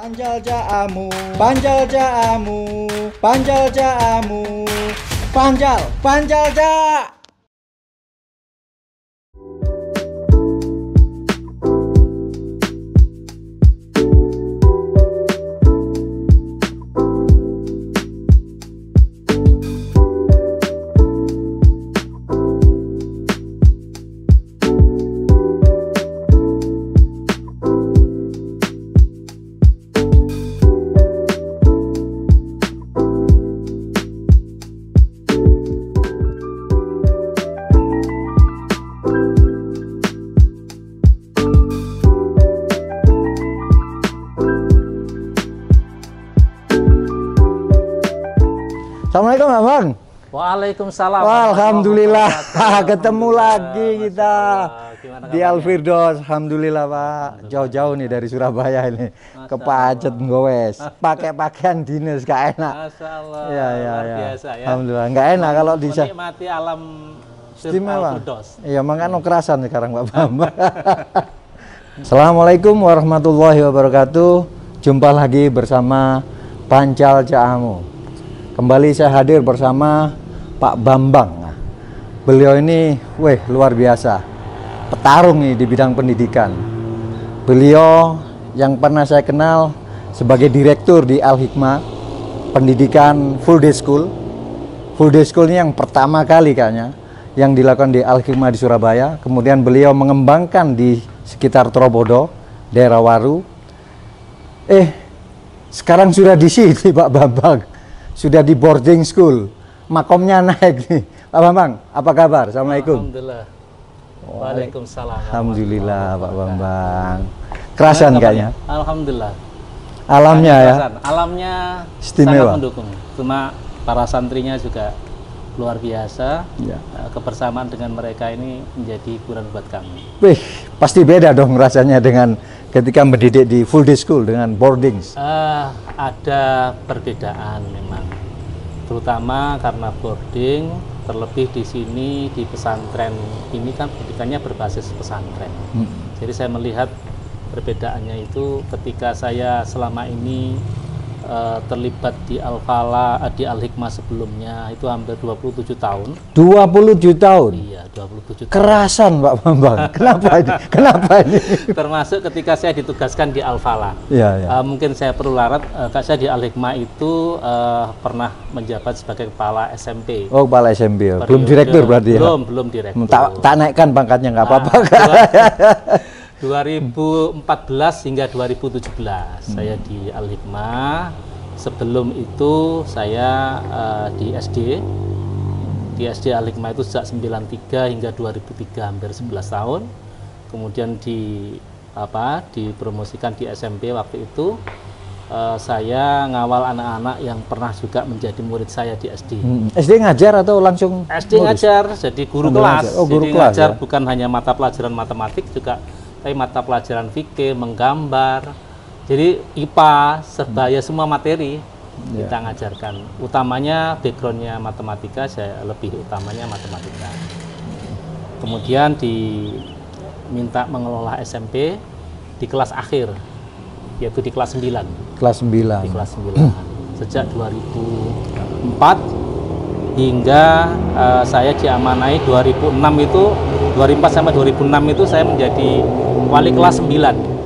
Panjal Jaamu, Panjal Jaamu, Panjal Jaamu, Panjal Ja. Assalamualaikum Abang. Waalaikumsalam. Alhamdulillah ketemu lagi kita di Al Firdaus. Alhamdulillah Pak. Jauh-jauh nih dari Surabaya ini ke Pacet Ngowes. Pakai pakaian dinas gak enak. Masya Allah. Ya. Biasa ya. Alhamdulillah nggak enak kalau di menikmati alam istimewa. Firdaus. Iya makanya kerasan sekarang Pak Bambang. Assalamualaikum warahmatullahi wabarakatuh. Jumpa lagi bersama Panjal Jaamu. Kembali saya hadir bersama Pak Bambang. Nah, beliau ini, luar biasa. Petarung nih di bidang pendidikan. Beliau yang pernah saya kenal sebagai direktur di Al Hikmah, pendidikan full day school. Full day school ini yang pertama kali kayaknya yang dilakukan di Al Hikmah di Surabaya. Kemudian beliau mengembangkan di sekitar Trobodo, daerah Waru. Sekarang sudah di sini Pak Bambang. Sudah di boarding school, makomnya naik nih. Pak Bambang, apa kabar? Assalamualaikum. Alhamdulillah. Waalaikumsalam. Alhamdulillah Pak Bambang. Kerasan kayaknya? Alhamdulillah. Alamnya ya? Alamnya istimewa. Sangat mendukung. Cuma para santrinya juga luar biasa. Ya. Kebersamaan dengan mereka ini menjadi hiburan buat kami. Pasti beda dong rasanya dengan ketika mendidik di full day school dengan boarding. Ada perbedaan memang, terutama karena boarding, terlebih di sini di pesantren ini kan pendidikannya berbasis pesantren. Jadi saya melihat perbedaannya itu ketika saya selama ini terlibat di Al-Falah, di Al Hikmah sebelumnya itu hampir 27 tahun. 27 tahun? Iya, 27 tahun. Kerasan Pak Bambang. Kenapa ini? Termasuk ketika saya ditugaskan di Al-Falah. Iya. Mungkin saya perlu larat, saya di Al Hikmah itu pernah menjabat sebagai kepala SMP. Oh, kepala SMP. Belum direktur berarti ya? Belum direktur. Tak naikkan pangkatnya nggak apa-apa. 2014 hingga 2017 saya di Al Hikmah. Sebelum itu saya di SD Al Hikmah itu sejak 93 hingga 2003, hampir 11 tahun. Kemudian dipromosikan di SMP waktu itu. Saya ngawal anak-anak yang pernah juga menjadi murid saya di SD. SD ngajar atau langsung? SD ngajar, jadi guru kelas. Guru jadi kelas, ngajar ya? Bukan hanya mata pelajaran matematik, juga tapi mata pelajaran fikih, menggambar. Jadi IPA, sebaya semua materi kita ngajarkan. Utamanya backgroundnya matematika, saya lebih utamanya matematika. Kemudian diminta mengelola SMP di kelas akhir, yaitu di kelas 9. Kelas 9. Di kelas 9. Sejak 2004 hingga saya diamanai 2006 itu, 2004 sampai 2006 itu saya menjadi wali kelas 9.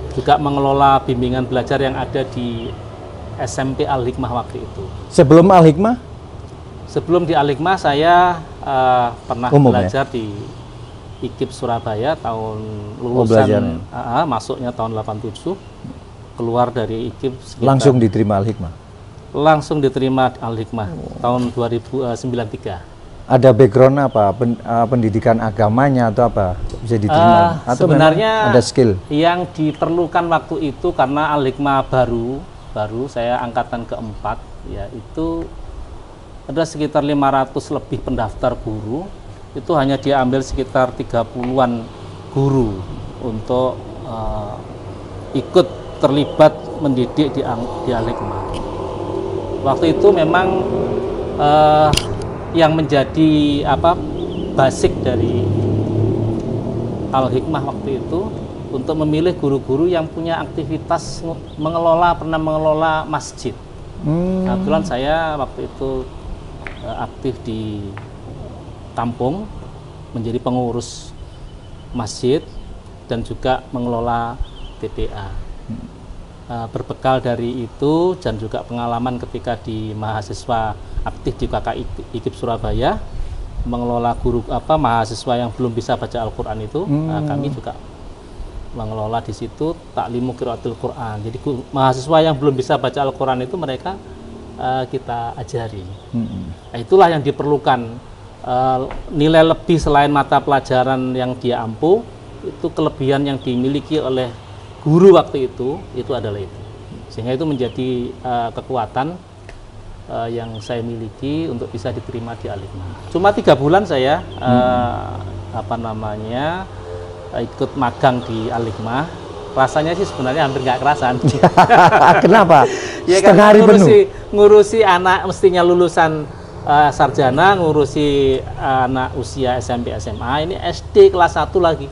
Juga mengelola bimbingan belajar yang ada di SMP Al Hikmah waktu itu. Sebelum Al Hikmah? Sebelum di Al Hikmah saya pernah belajar di IKIP Surabaya tahun lulusan, masuknya tahun 87, keluar dari IKIP sekitar, langsung diterima Al Hikmah? Langsung diterima Al Hikmah tahun 2093. Ada background apa? Pendidikan agamanya atau apa? Bisa diterima? Atau sebenarnya ada skill? Yang diperlukan waktu itu karena Al Hikmah baru saya angkatan keempat, ya itu ada sekitar 500 lebih pendaftar guru. Itu hanya diambil sekitar 30-an guru untuk ikut terlibat mendidik di Al Hikmah. Waktu itu memang yang menjadi basic dari Al Hikmah waktu itu untuk memilih guru-guru yang punya aktivitas pernah mengelola masjid. Nah, kebetulan saya waktu itu aktif di kampung menjadi pengurus masjid dan juga mengelola TPA. Berbekal dari itu dan juga pengalaman ketika di mahasiswa aktif di KKI Surabaya mengelola mahasiswa yang belum bisa baca Al-Quran itu, kami juga mengelola di situ taklimu qiraatul Quran. Jadi mahasiswa yang belum bisa baca Al-Quran itu mereka kita ajari. Nah, itulah yang diperlukan, nilai lebih selain mata pelajaran yang dia ampuh, itu kelebihan yang dimiliki oleh guru waktu itu adalah itu. Sehingga itu menjadi kekuatan yang saya miliki untuk bisa diterima di Al-Hikmah. Cuma 3 bulan saya ikut magang di Al-Hikmah. Rasanya sih sebenarnya hampir nggak kerasan. Kenapa? Ya, setengah hari penuh. Ngurusi anak mestinya lulusan sarjana, ngurusi anak usia SMP SMA, ini SD kelas 1 lagi.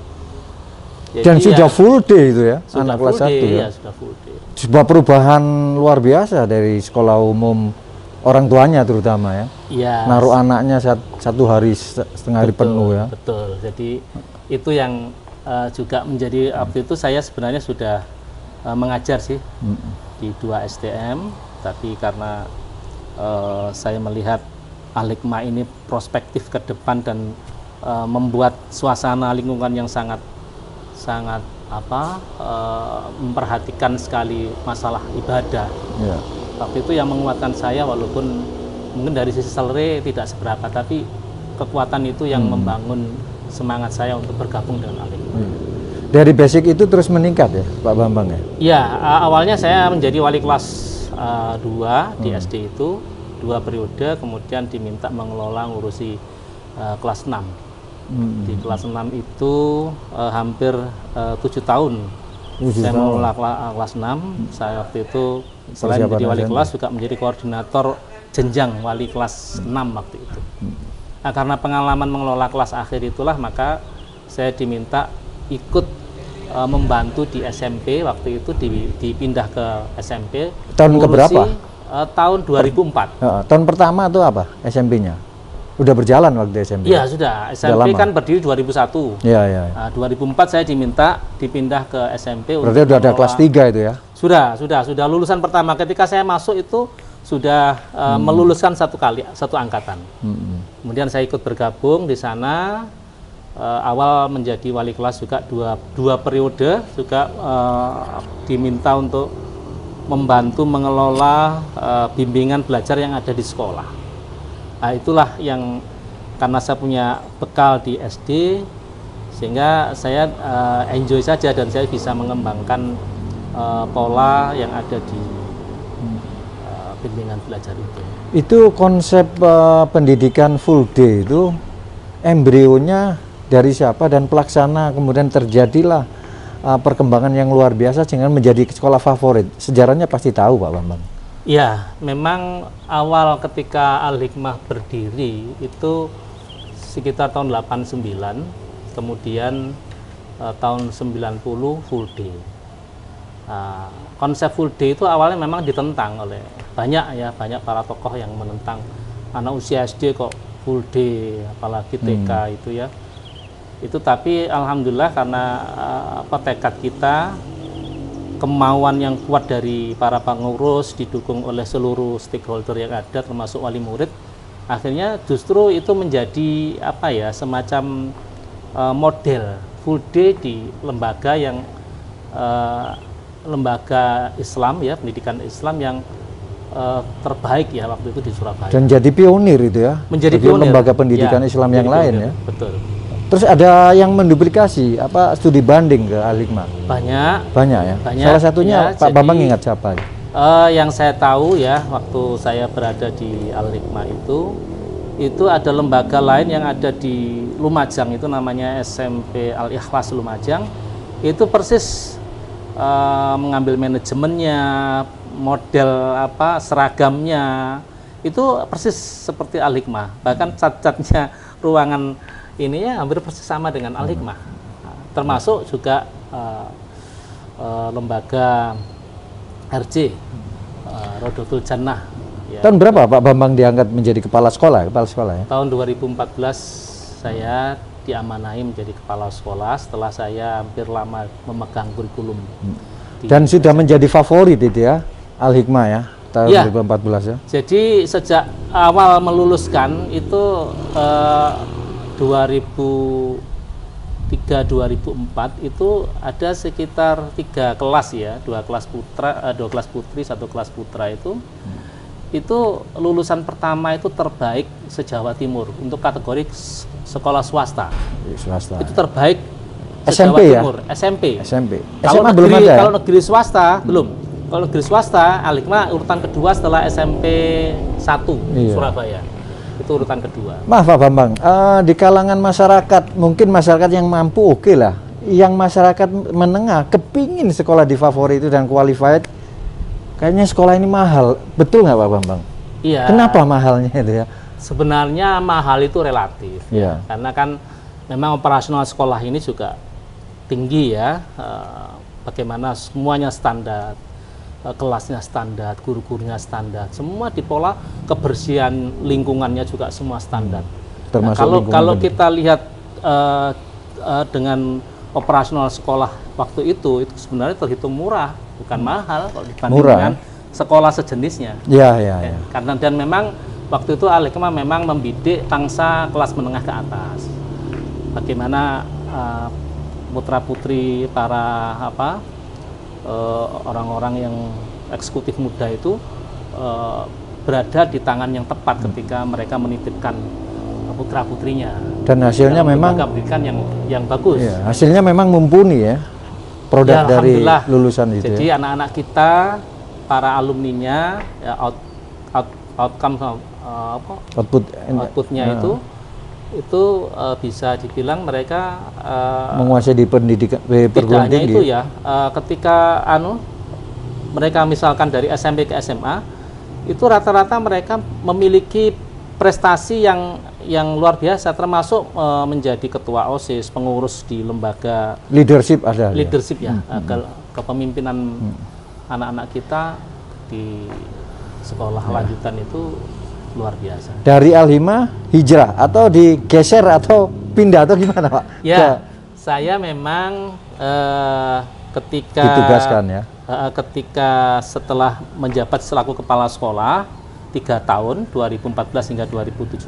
Jadi dan sudah full day itu ya, sudah anak kelas 1 ya. Ya, sudah full day. Sebuah perubahan luar biasa dari sekolah umum, orang tuanya terutama ya. Iya. Naruh anaknya satu hari setengah hari penuh ya. Betul. Jadi itu yang juga menjadi waktu itu saya sebenarnya sudah mengajar sih di 2 STM, tapi karena saya melihat Al-Hikmah ini prospektif ke depan dan membuat suasana lingkungan yang sangat memperhatikan sekali masalah ibadah. Ya. Waktu itu yang menguatkan saya, walaupun mungkin dari sisi salary tidak seberapa, tapi kekuatan itu yang membangun semangat saya untuk bergabung dengan Al-Hikmah. Dari basic itu terus meningkat ya Pak Bambang ya? Iya, awalnya saya menjadi wali kelas 2 di SD itu 2 periode, kemudian diminta mengelola ngurusi kelas 6. Di kelas 6 itu hampir 7 tahun saya mengelola kelas 6. Saya waktu itu selain menjadi wali kelas juga menjadi koordinator jenjang wali kelas 6 waktu itu. Nah, karena pengalaman mengelola kelas akhir itulah maka saya diminta ikut membantu di SMP. Waktu itu dipindah ke SMP. Tahun keberapa? Tahun 2004. Tahun pertama itu apa SMP-nya? Udah berjalan waktu SMP? Iya, sudah. SMP kan berdiri 2001. Iya, iya. 2004 saya dipindah ke SMP. Berarti udah ada kelas 3 itu ya? Sudah lulusan pertama. Ketika saya masuk itu sudah meluluskan satu angkatan. Kemudian saya ikut bergabung di sana. Awal menjadi wali kelas juga dua periode juga diminta untuk membantu mengelola bimbingan belajar yang ada di sekolah. Nah, itulah yang karena saya punya bekal di SD sehingga saya enjoy saja dan saya bisa mengembangkan pola yang ada di bimbingan belajar itu. Itu konsep pendidikan full day itu embrionya dari siapa dan pelaksana kemudian terjadilah perkembangan yang luar biasa sehingga menjadi sekolah favorit. Sejarahnya pasti tahu Pak Bambang. Ya, memang awal ketika Al-Hikmah berdiri itu sekitar tahun 89, kemudian tahun 90 full day. Konsep full day itu awalnya memang ditentang oleh banyak para tokoh yang menentang anak usia SD kok full day, apalagi TK itu ya. Itu tapi alhamdulillah karena tekad kita, kemauan yang kuat dari para pengurus didukung oleh seluruh stakeholder yang ada termasuk wali murid, akhirnya justru itu menjadi semacam model full day di lembaga yang lembaga Islam ya, pendidikan Islam yang terbaik ya waktu itu di Surabaya. Dan jadi pionir itu ya. Menjadi pionir lembaga pendidikan ya, Islam yang lain ya. Betul. Terus ada yang menduplikasi studi banding ke Al-Hikmah? Banyak ya? Banyak. Salah satunya ya, Pak Bambang ingat siapa? Yang saya tahu ya, waktu saya berada di Al-Hikmah itu ada lembaga lain yang ada di Lumajang, itu namanya SMP Al-Ikhlas Lumajang. Itu persis mengambil manajemennya, model seragamnya, itu persis seperti Al-Hikmah. Bahkan cat-catnya ruangan ini ya hampir persis sama dengan Al-Hikmah. Termasuk juga lembaga RJ Rodotul Jannah. Ya. Tahun berapa Pak Bambang diangkat menjadi kepala sekolah ya? Tahun 2014 saya diamanai menjadi kepala sekolah setelah saya hampir lama memegang kurikulum. Dan sudah menjadi favorit itu ya, Al-Hikmah ya, tahun ya, 2014 ya. Jadi sejak awal meluluskan itu 2003-2004 itu ada sekitar 3 kelas ya, 2 kelas putra, 2 kelas putri, 1 kelas putra itu. Itu lulusan pertama itu terbaik se-Jawa Timur untuk kategori sekolah swasta. Swasta. Itu terbaik SMP se-Jawa ya? Timur, SMP. Kalau SMA belum ada. Kalau negeri swasta belum. Kalau negeri swasta, Al-Hikmah urutan kedua setelah SMP 1 Surabaya. Itu urutan kedua. Maaf Pak Bambang, di kalangan masyarakat, mungkin masyarakat yang mampu oke lah. Yang masyarakat menengah kepingin sekolah di favorit itu dan qualified, kayaknya sekolah ini mahal. Betul nggak Pak Bambang? Iya. Kenapa mahalnya itu ya? Sebenarnya mahal itu relatif. Iya. Karena kan memang operasional sekolah ini juga tinggi ya. Bagaimana semuanya standar, kelasnya standar, guru-gurunya standar, semua di pola kebersihan lingkungannya juga semua standar. Termasuk kalau kita lihat dengan operasional sekolah waktu itu sebenarnya terhitung murah, bukan mahal kalau dibandingkan sekolah sejenisnya. Ya. Karena dan memang waktu itu Al-Hikmah memang membidik bangsa kelas menengah ke atas. Bagaimana putra putri para orang-orang yang eksekutif muda itu berada di tangan yang tepat ketika mereka menitipkan putra putrinya. Dan hasilnya memang pendidikan yang bagus. Iya, hasilnya memang mumpuni ya, produk ya, dari lulusan itu. Jadi anak-anak kita, para alumninya, ya, outputnya itu bisa dibilang mereka menguasai di pendidikan perguruan tinggi. Itu ya, ketika mereka misalkan dari SMP ke SMA, itu rata-rata mereka memiliki prestasi yang luar biasa, termasuk menjadi ketua OSIS, pengurus di lembaga leadership ada. Leadership ya, kepemimpinan anak-anak kita di sekolah lanjutan itu luar biasa. Dari Al-Hikmah hijrah atau digeser atau pindah atau gimana Pak? Ya, saya memang ketika ditugaskan ya. Ketika setelah menjabat selaku kepala sekolah 3 tahun 2014 hingga 2017,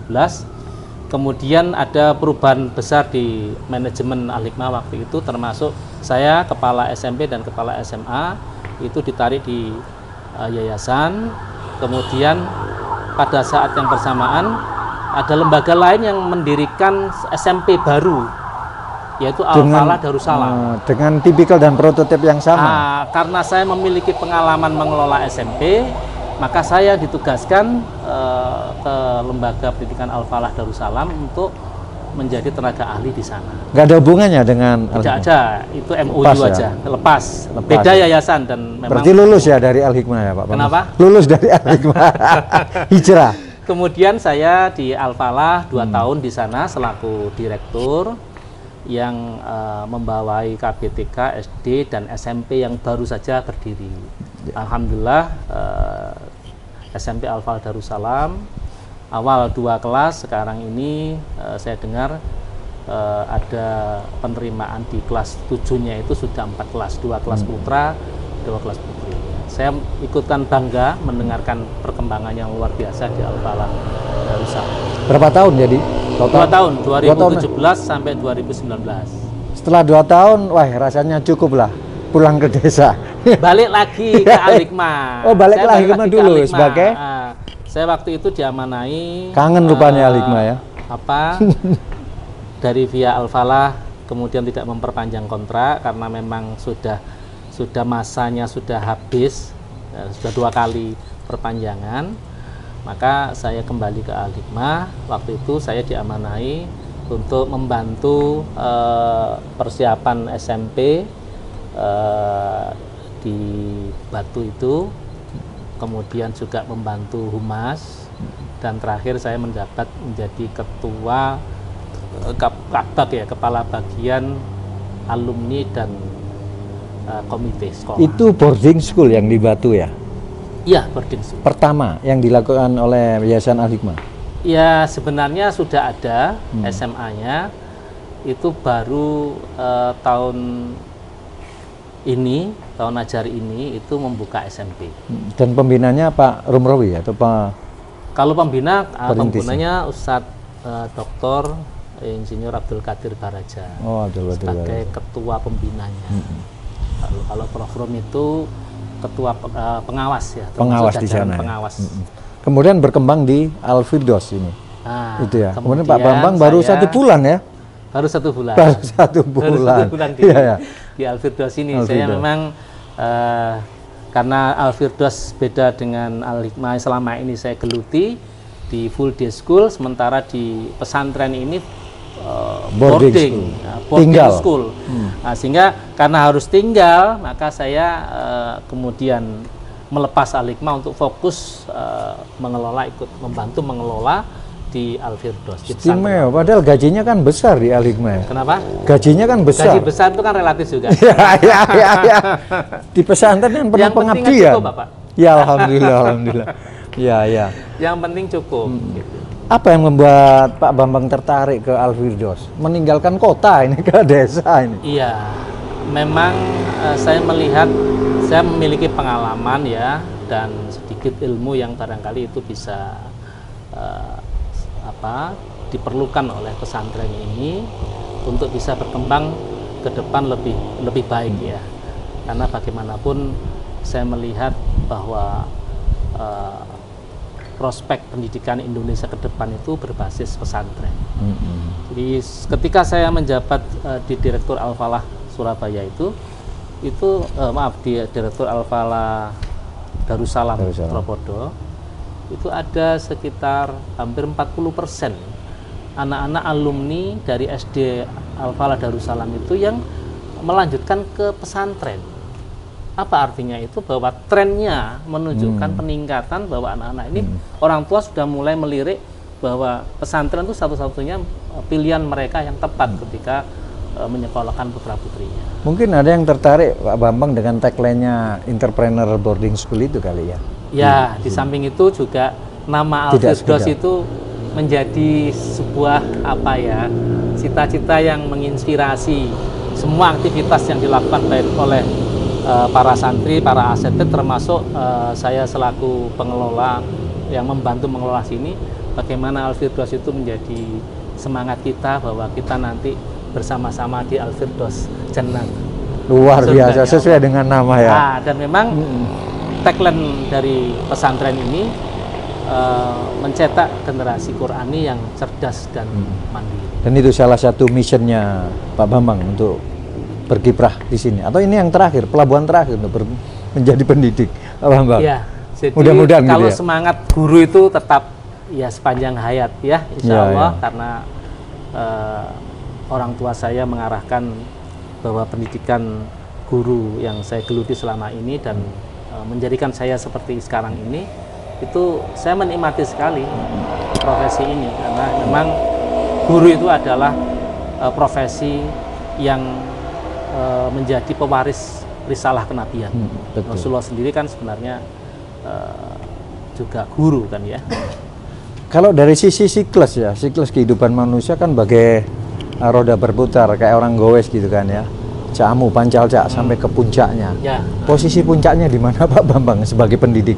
kemudian ada perubahan besar di manajemen Al-Hikmah waktu itu, termasuk saya kepala SMP dan kepala SMA itu ditarik di yayasan. Kemudian pada saat yang bersamaan ada lembaga lain yang mendirikan SMP baru, yaitu Al-Falah Darussalam. Dengan tipikal dan prototip yang sama. Karena saya memiliki pengalaman mengelola SMP, maka saya ditugaskan ke lembaga pendidikan Al-Falah Darussalam untuk menjadi tenaga ahli di sana. Nggak ada hubungannya dengan Tidak ada, itu MOU aja, lepas. Beda yayasan dan memang. Berarti lulus ya dari Al-Hikmah ya Pak? Kenapa? Lulus dari Al-Hikmah, hijrah. Kemudian saya di Al-Falah 2 tahun di sana selaku direktur yang membawai KBTK, SD dan SMP yang baru saja berdiri. Alhamdulillah SMP Al-Falah Darussalam awal 2 kelas, sekarang ini saya dengar ada penerimaan di kelas 7-nya itu sudah 4 kelas, 2 kelas putra, 2 kelas putri. Saya ikutkan bangga mendengarkan perkembangan yang luar biasa di Al-Falah Darussalam. Berapa tahun jadi? Total? 2 tahun, 2017 sampai 2019. Setelah 2 tahun, wah rasanya cukup lah pulang ke desa. Balik lagi ke Al-Hikmah. Oh, balik lagi ke dulu sebagai? Saya waktu itu diamanai. Kangen rupanya Al-Hikmah ya. Dari via Al-Falah, kemudian tidak memperpanjang kontrak karena memang sudah masanya sudah habis, sudah 2 kali perpanjangan. Maka saya kembali ke Al-Hikmah. Waktu itu saya diamanai untuk membantu persiapan SMP di Batu itu, kemudian juga membantu humas, dan terakhir saya menjabat menjadi ketua Kabak ya, kepala bagian alumni dan komite sekolah. Itu boarding school yang di Batu ya? Iya, boarding school. Pertama yang dilakukan oleh Yayasan Al-Hikmah? Ya, sebenarnya sudah ada SMA-nya, itu baru tahun ini, tahun ajar ini itu membuka SMP. Dan pembinanya Pak Rumrawi atau Pak? Kalau pembina, Perintisnya? pembinanya Ustadz Dr. Insinyur Abdul Qadir Baraja sebagai ketua pembinanya. Kalau Prof. Rum itu ketua pengawas ya, pengawas di sana. Pengawas. Kemudian berkembang di Al-Firdaus ini. Nah, itu ya. Kemudian Pak Bambang baru 1 bulan ya? Baru 1 bulan. Baru 1 bulan. Baru 1 bulan di Al-Firdaus ini. Saya memang karena Al-Firdaus beda dengan Al-Hikmah selama ini saya geluti di full day school, sementara di pesantren ini boarding school. Nah, sehingga karena harus tinggal, maka saya kemudian melepas Al-Hikmah untuk fokus membantu mengelola di Al-Firdaus. Istimewa, padahal gajinya kan besar di Al-Hikmah. Kenapa? Gajinya kan besar. Gaji besar itu kan relatif juga. ya. Di pesantren yang penuh pengabdian. Cukup, Bapak. Ya, alhamdulillah. Ya. Yang penting cukup. Gitu. Apa yang membuat Pak Bambang tertarik ke Al-Firdaus? Meninggalkan kota ini ke desa ini? Iya, memang saya melihat, saya memiliki pengalaman ya, dan sedikit ilmu yang barangkali itu bisa diperlukan oleh pesantren ini untuk bisa berkembang ke depan lebih baik ya. Karena bagaimanapun saya melihat bahwa prospek pendidikan Indonesia ke depan itu berbasis pesantren. Jadi ketika saya menjabat di Direktur Al-Falah Surabaya itu di Direktur Al-Falah Darussalam Tropodo, itu ada sekitar hampir 40% anak-anak alumni dari SD Al-Falah Darussalam itu yang melanjutkan ke pesantren. Apa artinya itu? Bahwa trennya menunjukkan peningkatan, bahwa anak-anak ini orang tua sudah mulai melirik bahwa pesantren itu satu-satunya pilihan mereka yang tepat ketika menyekolahkan putra-putrinya. Mungkin ada yang tertarik Pak Bambang dengan tagline-nya entrepreneur boarding school itu kali ya? Ya, di samping itu juga nama Al-Firdaus itu menjadi sebuah cita-cita yang menginspirasi semua aktivitas yang dilakukan baik oleh para santri, para asatidz, termasuk saya selaku pengelola yang membantu mengelola sini, bagaimana Al-Firdaus itu menjadi semangat kita bahwa kita nanti bersama-sama di Al-Firdaus Jannah. Luar biasa, sesuai dengan nama ya. Nah, dan memang tagline dari pesantren ini mencetak generasi Qurani yang cerdas dan mandiri. Dan itu salah satu missionnya Pak Bambang untuk berkiprah di sini. Atau ini yang terakhir, pelabuhan terakhir untuk menjadi pendidik, Pak Bambang? Ya, jadi mudah-mudahan kalau gitu ya? Semangat guru itu tetap ya sepanjang hayat ya, insya Allah. Karena orang tua saya mengarahkan bahwa pendidikan guru yang saya geluti selama ini dan menjadikan saya seperti sekarang ini, itu saya menikmati sekali profesi ini, karena memang guru itu adalah profesi yang menjadi pewaris risalah kenabian. Rasulullah sendiri kan sebenarnya juga guru kan ya. Kalau dari sisi siklus ya, siklus kehidupan manusia kan bagai roda berputar kayak orang gowes gitu kan ya. Jamu, Pancalca sampai ke puncaknya. Ya. Posisi puncaknya di mana Pak Bambang sebagai pendidik?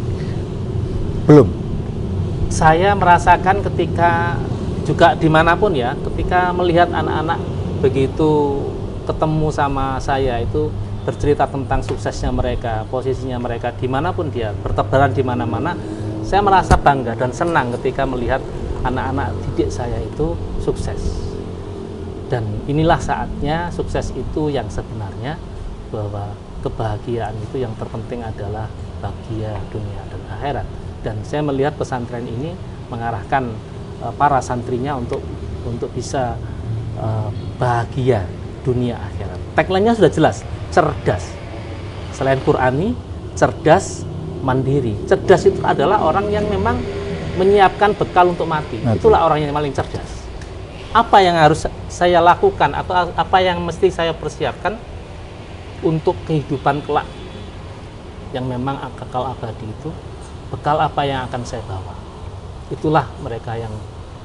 Belum. Saya merasakan ketika juga dimanapun ya, ketika melihat anak-anak begitu ketemu sama saya itu bercerita tentang suksesnya mereka, posisinya mereka dimanapun dia, bertebaran di mana-mana, saya merasa bangga dan senang ketika melihat anak-anak didik saya itu sukses. Dan inilah saatnya sukses itu yang sebenarnya, bahwa kebahagiaan itu yang terpenting adalah bahagia dunia dan akhirat. Dan saya melihat pesantren ini mengarahkan para santrinya untuk bisa bahagia dunia akhirat. Tagline-nya sudah jelas, cerdas. Selain Qurani, cerdas, mandiri. Cerdas itu adalah orang yang memang menyiapkan bekal untuk mati. Itulah orang yang paling cerdas. Apa yang harus saya lakukan atau apa yang mesti saya persiapkan untuk kehidupan kelak yang memang kekal abadi itu, bekal apa yang akan saya bawa? Itulah mereka yang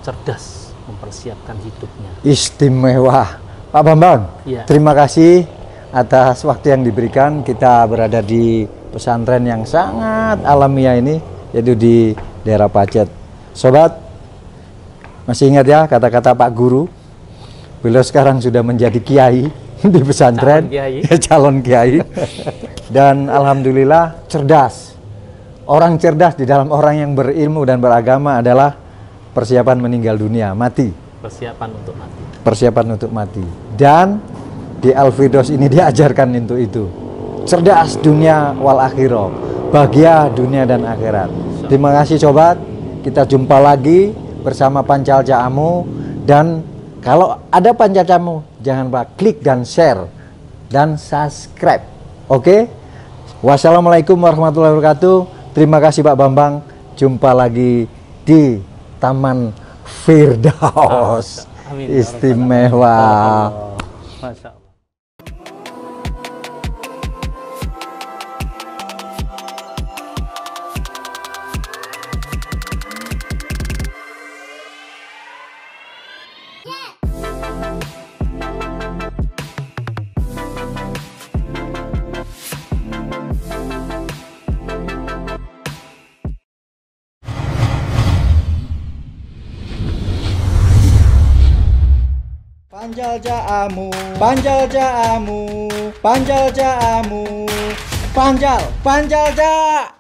cerdas mempersiapkan hidupnya. Istimewa. Pak Bambang, Ya. terima kasih atas waktu yang diberikan. Kita berada di pesantren yang sangat alamiah ini, yaitu di daerah Pacet. Sobat, masih ingat ya kata-kata Pak Guru? Beliau sekarang sudah menjadi kiai di pesantren, calon kiai. Dan alhamdulillah cerdas. Orang cerdas di dalam orang yang berilmu dan beragama adalah persiapan meninggal dunia, mati. Persiapan untuk mati. Persiapan untuk mati. Dan di Al-Firdaus ini diajarkan untuk itu. Cerdas dunia wal akhirah, bahagia dunia dan akhirat. Terima kasih sobat. Kita jumpa lagi bersama Pancal Caamu. Dan kalau ada Pancal Caamu, jangan lupa klik dan share dan subscribe. Oke? Wassalamualaikum warahmatullahi wabarakatuh. Terima kasih Pak Bambang. Jumpa lagi di Taman Firdaus. Amin. Istimewa. Masya Allah. Pancal Caamu, Pancal Caamu, Pancal Caamu, Pancal Caamu.